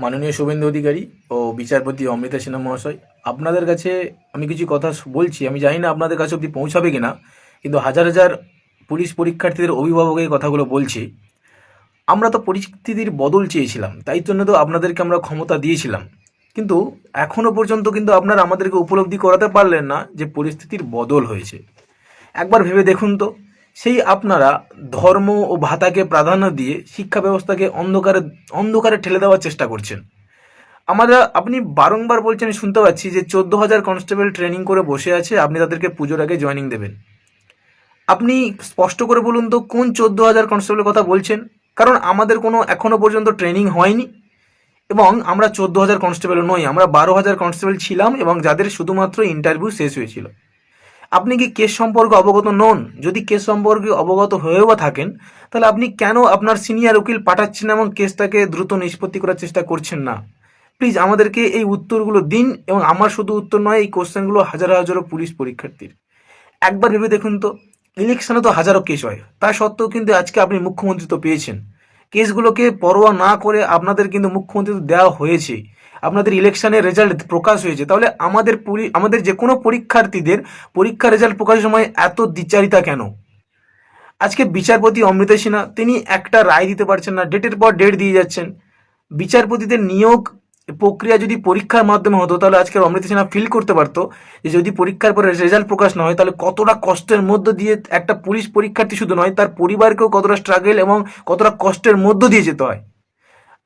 মাননীয় শুভেন্দু অধিকারী ও বিচারপতি অমৃতা সিনহা মহাশয়, আপনাদের কাছে আমি কিছু কথা বলছি। আমি জানি না আপনাদের কাছে অবধি পৌঁছাবে কিনা, কিন্তু হাজার হাজার পুলিশ পরীক্ষার্থীদের অভিভাবক এই কথাগুলো বলছি। আমরা তো পরিস্থিতির বদল চেয়েছিলাম, তাই জন্য তো আপনাদেরকে আমরা ক্ষমতা দিয়েছিলাম। কিন্তু এখনো পর্যন্ত কিন্তু আপনারা আমাদেরকে উপলব্ধি করাতে পারলেন না যে পরিস্থিতির বদল হয়েছে। একবার ভেবে দেখুন তো, সেই আপনারা ধর্ম ও ভাতাকে প্রাধান্য দিয়ে শিক্ষা ব্যবস্থাকে অন্ধকারে অন্ধকারে ঠেলে দেওয়ার চেষ্টা করছেন। আপনি বারংবার বলছেন, শুনতে পাচ্ছি যে 14,000 কনস্টেবল ট্রেনিং করে বসে আছে, আপনি তাদেরকে পুজোর আগে জয়েনিং দেবেন। আপনি স্পষ্ট করে বলুন তো, কোন 14,000 কনস্টেবলের কথা বলছেন? কারণ আমাদের কোনো এখনো পর্যন্ত ট্রেনিং হয়নি, এবং আমরা 14,000 কনস্টেবল নই, আমরা 12,000 কনস্টেবল ছিলাম, এবং যাদের শুধুমাত্র ইন্টারভিউ শেষ হয়েছিল। আপনি কি কেস সম্পর্কে অবগত নন? যদি কেস সম্পর্কে অবগত হয়েও বা থাকেন, তাহলে আপনি কেন আপনার সিনিয়র উকিল পাঠাচ্ছেন এবং কেসটাকে দ্রুত নিষ্পত্তি করার চেষ্টা করছেন না? প্লিজ আমাদেরকে এই উত্তরগুলো দিন। এবং আমার শুধু উত্তর নয়, এই কোশ্চেনগুলো হাজারো হাজারো পুলিশ পরীক্ষার্থীর। একবার ভেবে দেখুন তো, ইলেকশনে তো হাজারো কেস হয়, তা সত্ত্বেও কিন্তু আজকে আপনি মুখ্যমন্ত্রী তো পেয়েছেন। কেসগুলোকে পরোয়া না করে আপনাদের কিন্তু মুখ্যমন্ত্রী তো দেওয়া হয়েছে, আপনাদের ইলেকশনের রেজাল্ট প্রকাশ হয়েছে। তাহলে আমাদের যে কোনো পরীক্ষার্থীদের পরীক্ষার রেজাল্ট প্রকাশের সময় এত দ্বিচারিতা কেন? আজকে বিচারপতি অমৃতা সিনহা তিনি একটা রায় দিতে পারছেন না, ডেটের পর ডেট দিয়ে যাচ্ছেন। বিচারপতিদের নিয়োগ প্রক্রিয়া যদি পরীক্ষার মাধ্যমে হতো, তাহলে আজকের অমৃতা সিনহা ফিল করতে পারতো যে যদি পরীক্ষার পরে রেজাল্ট প্রকাশ না হয়, তাহলে কতটা কষ্টের মধ্য দিয়ে একটা পুলিশ পরীক্ষার্থী শুধু নয়, তার পরিবারকেও কতটা স্ট্রাগল এবং কতটা কষ্টের মধ্য দিয়ে যেতে হয়।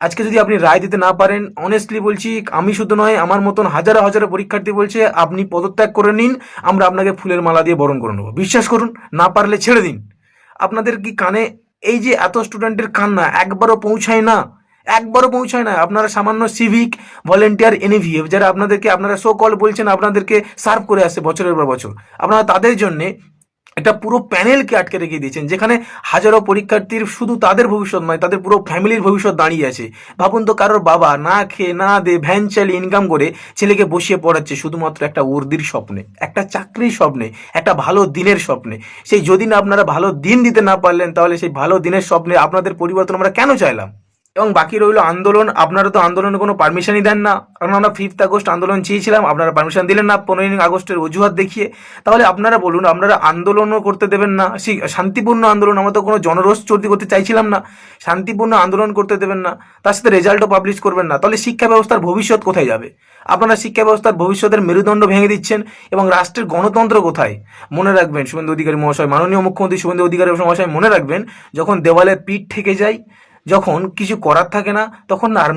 আজকে যদি আপনি রায় দিতে না পারেন, অনেস্টলি বলছি, আমি শুধু নয়, আমার মতন হাজারো হাজারো পরীক্ষার্থী বলছে আপনি পদত্যাগ করে নিন, আমরা আপনাকে ফুলের মালা দিয়ে বরণ করে নেবো। বিশ্বাস করুন, না পারলে ছেড়ে দিন। আপনাদের কি কানে এই যে এত স্টুডেন্টের কান্না একবারও পৌঁছায় না? একবারও পৌঁছায় না? আপনারা সামান্য সিভিক ভলেন্টিয়ার এনএভিএফ, যারা আপনারা সো কল বলছেন আপনাদেরকে সার্ভ করে আসছে বছরের পর বছর, আপনারা তাদের জন্যে একটা পুরো প্যানেলকে আটকে রেখে দিয়েছেন, যেখানে হাজারো পরীক্ষার্থীর শুধু তাদের ভবিষ্যৎ নয়, তাদের পুরো ফ্যামিলির ভবিষ্যৎ দাঁড়িয়ে আছে। ভাবুন তো, কারোর বাবা না খেয়ে না দে ভ্যান চালিয়ে ইনকাম করে ছেলেকে বসিয়ে পড়াচ্ছে শুধুমাত্র একটা উর্দির স্বপ্নে, একটা চাকরির স্বপ্নে, একটা ভালো দিনের স্বপ্নে। সেই যদি না আপনারা ভালো দিন দিতে না পারলেন, তাহলে সেই ভালো দিনের স্বপ্নে আপনাদের পরিবর্তন আমরা কেন চাইলাম? এবং বাকি রইল আন্দোলন। আপনারা তো আন্দোলনে কোনো পারমিশনই দেন না, কারণ আমরা 5th আগস্ট আন্দোলন চেয়েছিলাম, আপনারা পারমিশন দিলেন না 15ই আগস্টের অজুহাত দেখিয়ে। তাহলে আপনারা বলুন, আপনারা আন্দোলনও করতে দেবেন না, সেই শান্তিপূর্ণ আন্দোলন, আমরা তো কোনো জনরোষ চর্দি করতে চাইছিলাম না, শান্তিপূর্ণ আন্দোলন করতে দেবেন না, তার সাথে রেজাল্টও পাবলিশ করবেন না। তাহলে শিক্ষা ব্যবস্থার ভবিষ্যৎ কোথায় যাবে? আপনারা শিক্ষা ব্যবস্থার ভবিষ্যতের মেরুদণ্ড ভেঙে দিচ্ছেন, এবং রাষ্ট্রের গণতন্ত্র কোথায়? মনে রাখবেন শুভেন্দু অধিকারী মহাশয়, মাননীয় মুখ্যমন্ত্রী শুভেন্দু অধিকারী মহাশয়, মনে রাখবেন, যখন দেওয়ালে পিঠ ঠেকে যায়, যখন কিছু করার থাকে না, তখন না আর